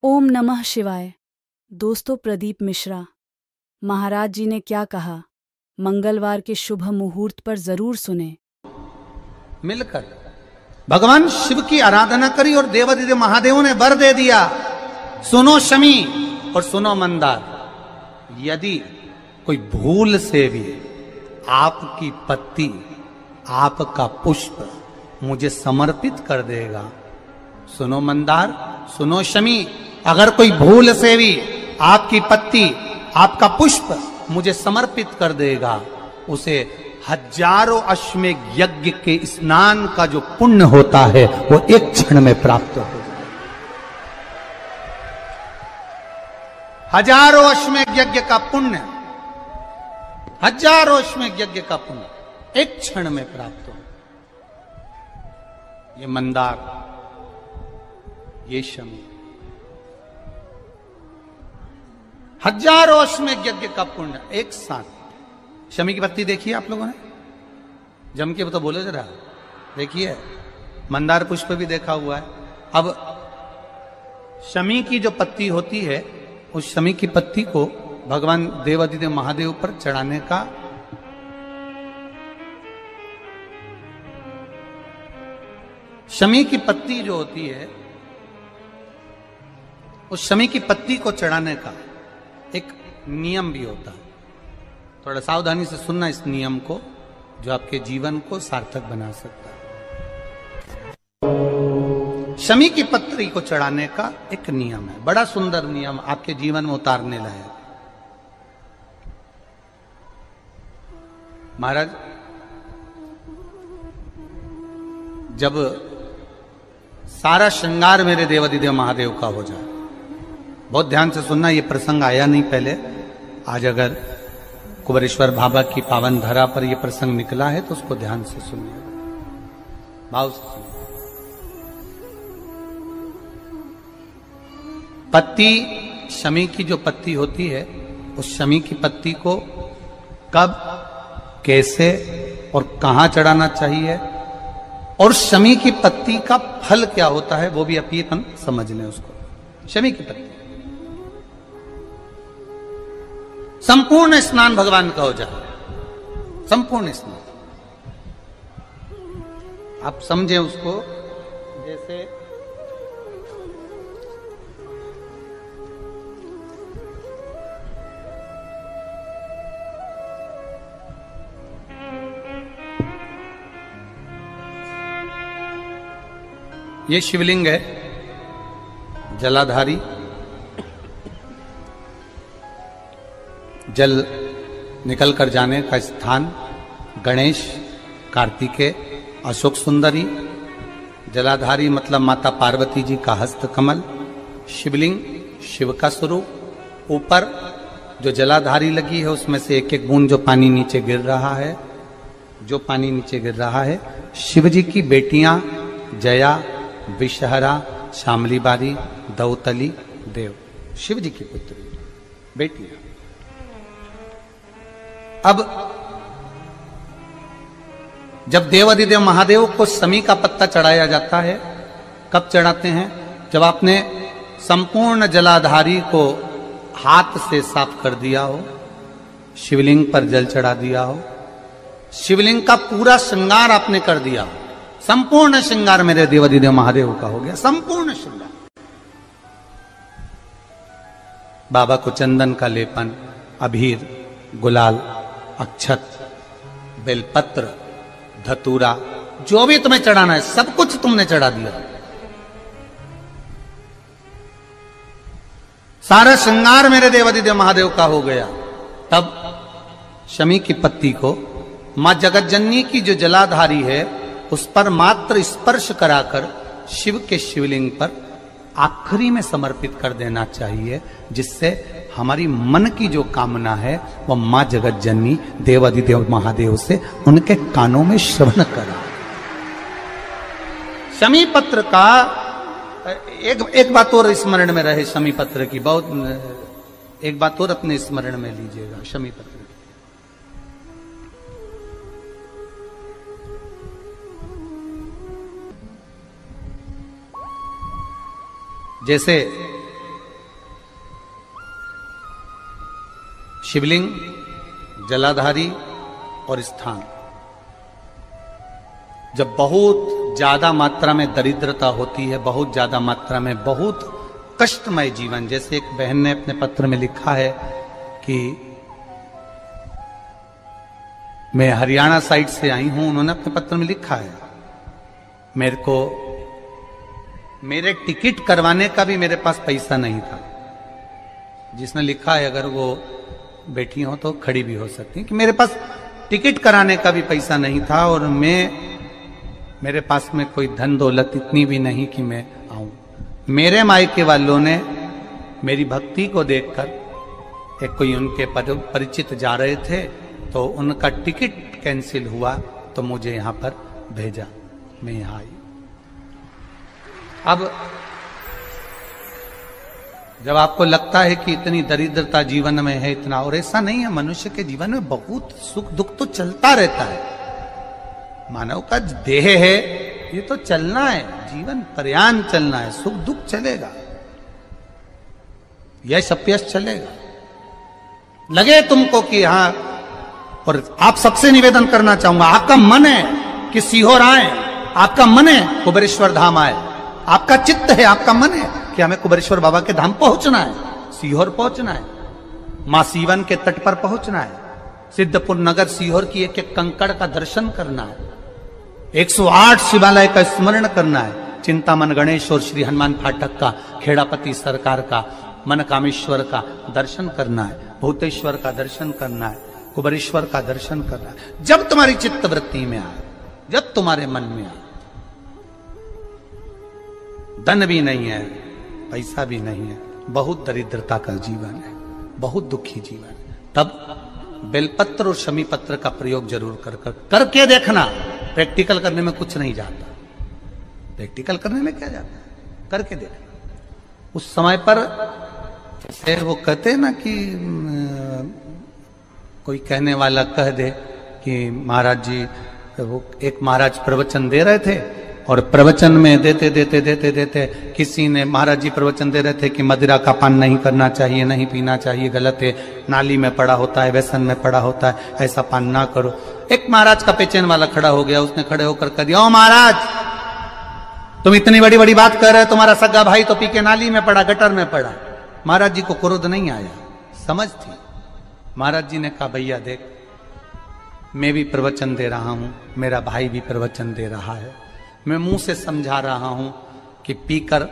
ओम नमः शिवाय। दोस्तों, प्रदीप मिश्रा महाराज जी ने क्या कहा, मंगलवार के शुभ मुहूर्त पर जरूर सुने। मिलकर भगवान शिव की आराधना करी और देवादिदेव महादेव ने वर दे दिया, सुनो शमी और सुनो मंदार, यदि कोई भूल से भी आपकी पत्ती, आपका पुष्प मुझे समर्पित कर देगा, सुनो मंदार, सुनो शमी, अगर कोई भूल से भी आपकी पत्ती, आपका पुष्प मुझे समर्पित कर देगा, उसे हजारों अश्वमेध यज्ञ के स्नान का जो पुण्य होता है वो एक क्षण में प्राप्त हो जाए। हजारों अश्वमेध यज्ञ का पुण्य, हजारों अश्वमेध यज्ञ का पुण्य एक क्षण में प्राप्त हो। ये मंदार, ये शमी, हजारों अश्वमेध यज्ञ का पुण्य एक साथ। शमी की पत्ती देखी है आप लोगों ने? जम के तो बोलो जरा, देखिए। मंदार पुष्प भी देखा हुआ है। अब शमी की जो पत्ती होती है, उस शमी की पत्ती को भगवान देवादिदेव महादेव पर चढ़ाने का शमी की पत्ती जो होती है, उस शमी की पत्ती को चढ़ाने का एक नियम भी होता है। थोड़ा सावधानी से सुनना इस नियम को, जो आपके जीवन को सार्थक बना सकता है। शमी की पत्री को चढ़ाने का एक नियम है, बड़ा सुंदर नियम, आपके जीवन में उतारने लायक। महाराज, जब सारा श्रृंगार मेरे देवादिदेव महादेव का हो जाए, बहुत ध्यान से सुनना, ये प्रसंग आया नहीं पहले, आज अगर कुबेरेश्वर बाबा की पावन धरा पर यह प्रसंग निकला है तो उसको ध्यान से सुनिए, भाव से सुनिए। पत्ती, शमी की जो पत्ती होती है, उस शमी की पत्ती को कब, कैसे और कहां चढ़ाना चाहिए, और शमी की पत्ती का फल क्या होता है, वो भी अपन समझ लें उसको। शमी की पत्ती, संपूर्ण स्नान भगवान का हो जाए, संपूर्ण स्नान। आप समझे उसको, जैसे ये शिवलिंग है, जलाधारी, जल निकल कर जाने का स्थान, गणेश, कार्तिकेय, अशोक सुंदरी, जलाधारी मतलब माता पार्वती जी का हस्त कमल, शिवलिंग, शिव का स्वरूप, ऊपर जो जलाधारी लगी है उसमें से एक एक बूंद जो पानी नीचे गिर रहा है, जो पानी नीचे गिर रहा है, शिव जी की बेटियां जया, विषहरा, शामली बारी, दौतली, देव, शिव जी की पुत्री बेटियां। अब जब देवादिदेव महादेव को शमी का पत्ता चढ़ाया जाता है, कब चढ़ाते हैं? जब आपने संपूर्ण जलाधारी को हाथ से साफ कर दिया हो, शिवलिंग पर जल चढ़ा दिया हो, शिवलिंग का पूरा श्रृंगार आपने कर दिया हो, संपूर्ण श्रृंगार मेरे देवादिदेव महादेव का हो गया, संपूर्ण श्रृंगार। बाबा को चंदन का लेपन, अबीर, गुलाल, अक्षत, बेलपत्र, धतूरा, जो भी तुम्हें चढ़ाना है सब कुछ तुमने चढ़ा दिया, सारा श्रृंगार मेरे देवादिदेव महादेव का हो गया। तब शमी की पत्ती को मां जगतजननी की जो जलाधारी है उस पर मात्र स्पर्श कराकर शिव के शिवलिंग पर आखिरी में समर्पित कर देना चाहिए, जिससे हमारी मन की जो कामना है वह मां जगत जननी देवादिदेव महादेव से उनके कानों में श्रवण करा। शमी पत्र का एक बात और स्मरण में रहे, शमी पत्र की बहुत एक बात और अपने स्मरण में लीजिएगा। शमी पत्र जैसे शिवलिंग, जलाधारी और स्थान। जब बहुत ज्यादा मात्रा में दरिद्रता होती है, बहुत ज्यादा मात्रा में बहुत कष्टमय जीवन, जैसे एक बहन ने अपने पत्र में लिखा है कि मैं हरियाणा साइड से आई हूं, उन्होंने अपने पत्र में लिखा है मेरे को मेरे टिकट करवाने का भी मेरे पास पैसा नहीं था। जिसने लिखा है, अगर वो बैठी हो तो खड़ी भी हो सकती है, कि मेरे पास टिकट कराने का भी पैसा नहीं था और मेरे पास में कोई धन दौलत इतनी भी नहीं कि मैं आऊं। मेरे मायके वालों ने मेरी भक्ति को देखकर, एक कोई उनके परिचित जा रहे थे तो उनका टिकट कैंसिल हुआ तो मुझे यहां पर भेजा, मैं यहां आई। अब जब आपको लगता है कि इतनी दरिद्रता जीवन में है, इतना, और ऐसा नहीं है, मनुष्य के जीवन में बहुत सुख दुख तो चलता रहता है। मानव का देह है, ये तो चलना है, जीवन पर्यान चलना है, सुख दुख चलेगा, यश अपयश चलेगा। लगे तुमको कि हाँ, और आप सबसे निवेदन करना चाहूंगा, आपका मन है कि सीहोर आए, आपका मन है कुबेरेश्वर धाम आए, आपका चित्त है, आपका मन है कि हमें कुबेरेश्वर बाबा के धाम पहुंचना है, सीहोर पहुंचना है, मां सीवन के तट पर पहुंचना है, सिद्धपुर नगर सीहोर की एक एक कंकड़ का दर्शन करना है, 108 शिवालय का स्मरण करना है, चिंतामन गणेश और श्री हनुमान फाटक का, खेड़ापति सरकार का, मनकामेश्वर का दर्शन करना है, भूतेश्वर का दर्शन करना है, कुबेरेश्वर का दर्शन करना है। जब तुम्हारी चित्त वृत्ति में आए, जब तुम्हारे मन में आए, धन भी नहीं है, पैसा भी नहीं है, बहुत दरिद्रता का जीवन है, बहुत दुखी जीवन है, तब बेलपत्र और शमी पत्र का प्रयोग जरूर करके देखना। प्रैक्टिकल करने में कुछ नहीं जाता, प्रैक्टिकल करने में क्या जाता है, करके देखना। उस समय पर जैसे वो कहते हैं ना कि कोई कहने वाला कह दे कि महाराज जी, वो एक महाराज प्रवचन दे रहे थे और प्रवचन में देते देते देते देते किसी ने, महाराज जी प्रवचन दे रहे थे कि मदिरा का पान नहीं करना चाहिए, नहीं पीना चाहिए, गलत है, नाली में पड़ा होता है, व्यसन में पड़ा होता है, ऐसा पान ना करो। एक महाराज का पेचेन वाला खड़ा हो गया, उसने खड़े होकर कह दिया, ओ महाराज, तुम इतनी बड़ी बड़ी बात कर रहे हो, तुम्हारा सगा भाई तो पी के नाली में पड़ा, गटर में पड़ा। महाराज जी को क्रोध नहीं आया, समझ थी। महाराज जी ने कहा, भैया देख, मैं भी प्रवचन दे रहा हूं, मेरा भाई भी प्रवचन दे रहा है, मैं मुंह से समझा रहा हूं कि पीकर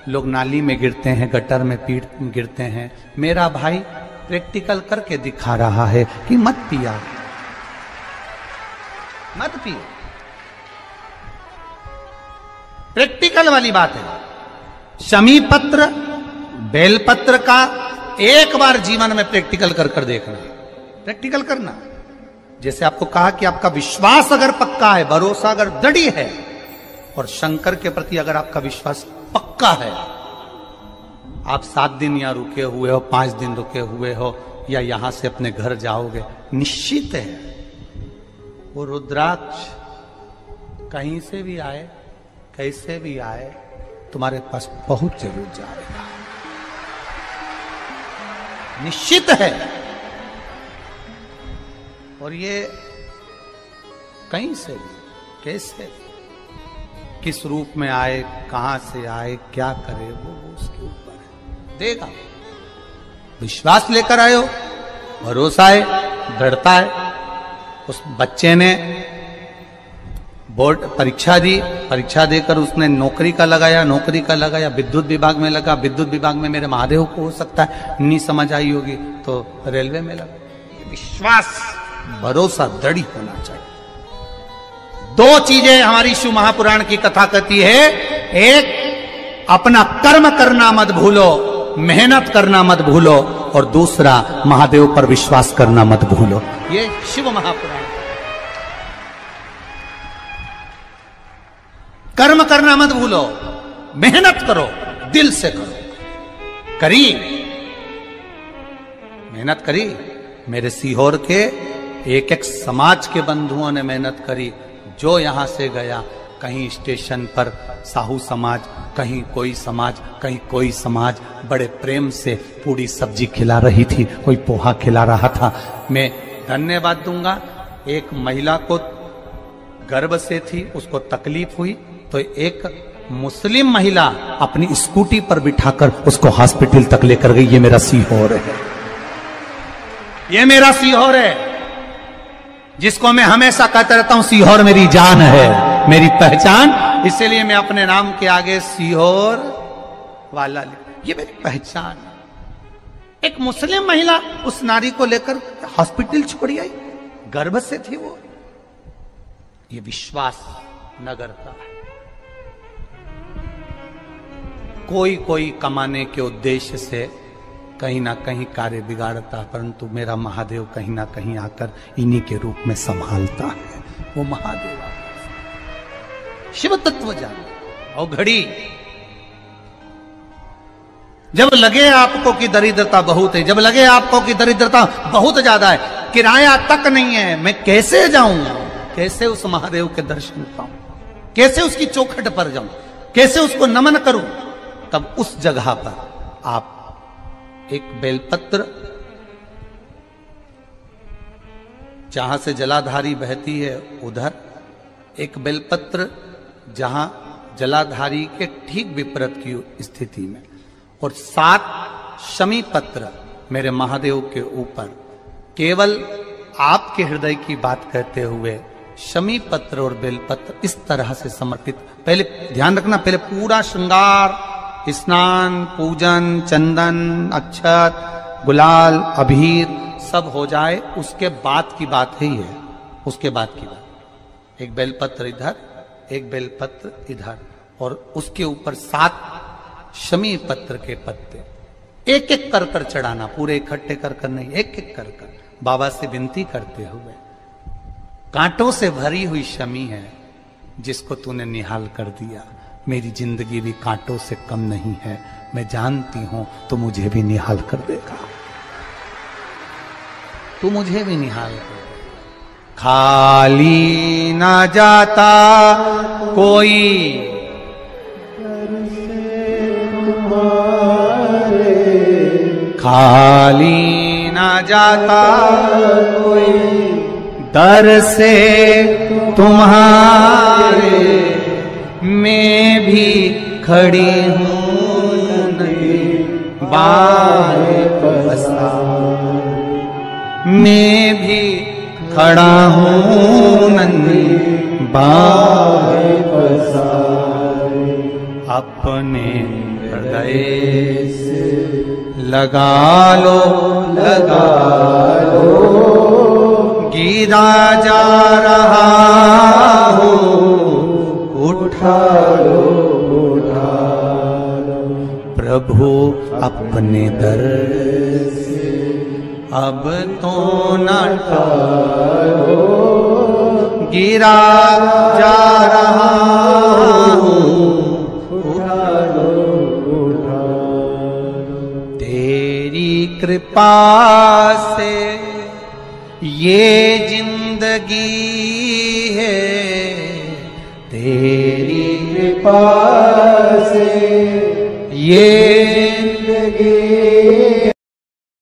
लोग नाली में गिरते हैं, गटर में गिरते हैं, मेरा भाई प्रैक्टिकल करके दिखा रहा है कि मत पिया, मत पियो। प्रैक्टिकल वाली बात है। शमी पत्र, बेलपत्र का एक बार जीवन में प्रैक्टिकल कर देखना, प्रैक्टिकल करना। जैसे आपको कहा कि आपका विश्वास अगर पक्का है, भरोसा अगर दृढ़ है, और शंकर के प्रति अगर आपका विश्वास पक्का है, आप 7 दिन यहाँ रुके हुए हो, 5 दिन रुके हुए हो, या यहां से अपने घर जाओगे, निश्चित है वो रुद्राक्ष कहीं से भी आए, कैसे भी आए, तुम्हारे पास बहुत जरूर जाएगा, निश्चित है। और ये कहीं से भी, कैसे भी, किस रूप में आए, कहां से आए, क्या करे, वो उसके ऊपर है, देगा। विश्वास लेकर आए हो, भरोसा है, दृढ़ता है। उस बच्चे ने बोर्ड परीक्षा दी, परीक्षा देकर उसने नौकरी का लगाया, विद्युत विभाग में लगा, विद्युत विभाग में मेरे महादेव को हो सकता है नहीं समझ आई होगी तो रेलवे में लगा। विश्वास, भरोसा दृढ़ होना चाहिए। 2 चीजें हमारी शिव महापुराण की कथा कहती है, एक अपना कर्म करना मत भूलो, मेहनत करना मत भूलो, और दूसरा महादेव पर विश्वास करना मत भूलो। ये शिव महापुराण। कर्म करना मत भूलो, मेहनत करो, दिल से करो। करी, मेहनत करी। मेरे सीहोर के एक एक समाज के बंधुओं ने मेहनत करी। जो यहां से गया, कहीं स्टेशन पर साहू समाज, कहीं कोई समाज बड़े प्रेम से पूरी सब्जी खिला रही थी, कोई पोहा खिला रहा था। मैं धन्यवाद दूंगा, एक महिला को गर्भ से थी, उसको तकलीफ हुई तो एक मुस्लिम महिला अपनी स्कूटी पर बिठाकर उसको हॉस्पिटल तक लेकर गई। ये मेरा सीहोर है, ये मेरा सीहोर है, जिसको मैं हमेशा कहता रहता हूं सीहोर मेरी जान है, मेरी पहचान। इसीलिए मैं अपने नाम के आगे सीहोर वाला ये मेरी पहचान है। एक मुस्लिम महिला उस नारी को लेकर हॉस्पिटल छोड़ी आई, गर्भ से थी वो। ये विश्वास नगर का है। कोई कमाने के उद्देश्य से कहीं ना कहीं कार्य बिगाड़ता, परंतु मेरा महादेव कहीं ना कहीं आकर इन्हीं के रूप में संभालता है। वो महादेव शिव तत्व जानो। और घड़ी जब लगे आपको कि दरिद्रता बहुत है, जब लगे आपको कि दरिद्रता बहुत ज्यादा है, किराया तक नहीं है, मैं कैसे जाऊं, कैसे उस महादेव के दर्शन पाऊं, कैसे उसकी चौखट पर जाऊं, कैसे उसको नमन करूं, तब उस जगह पर आप एक बेलपत्र, जहां से जलाधारी बहती है उधर एक बेलपत्र, जहां जलाधारी के ठीक विपरीत की स्थिति में, और 7 शमी पत्र मेरे महादेव के ऊपर, केवल आपके हृदय की बात कहते हुए शमी पत्र और बेलपत्र इस तरह से समर्पित। पहले ध्यान रखना, पहले पूरा श्रृंगार, स्नान, पूजन, चंदन, अक्षत, गुलाल, अबीर सब हो जाए, उसके बाद की बात ही है, उसके बाद की बात। एक बेलपत्र इधर, एक बेलपत्र इधर, और उसके ऊपर 7 शमी पत्र के पत्ते एक एक कर चढ़ाना, पूरे इकट्ठे कर नहीं, एक एक कर बाबा से विनती करते हुए। कांटों से भरी हुई शमी है जिसको तूने निहाल कर दिया, मेरी जिंदगी भी कांटों से कम नहीं है, मैं जानती हूं तो मुझे भी निहाल कर देगा, तू मुझे भी निहाल कर देगा। खाली ना जाता कोई खाली ना जाता कोई दर से तुम्हारे, मैं भी खड़ी हूं नहीं बाहे पसार, मैं भी खड़ा हूं नहीं बाहे पसार। अपने हृदय से लगा लो गिरा जा रहा हूं, उठा लो प्रभु अपने दर से, अब तो न टालो, गिरा जा रहा हूं, उठा लो तेरी कृपा से ये जिंदगी है, तेरी कृपा से ये जिंदगी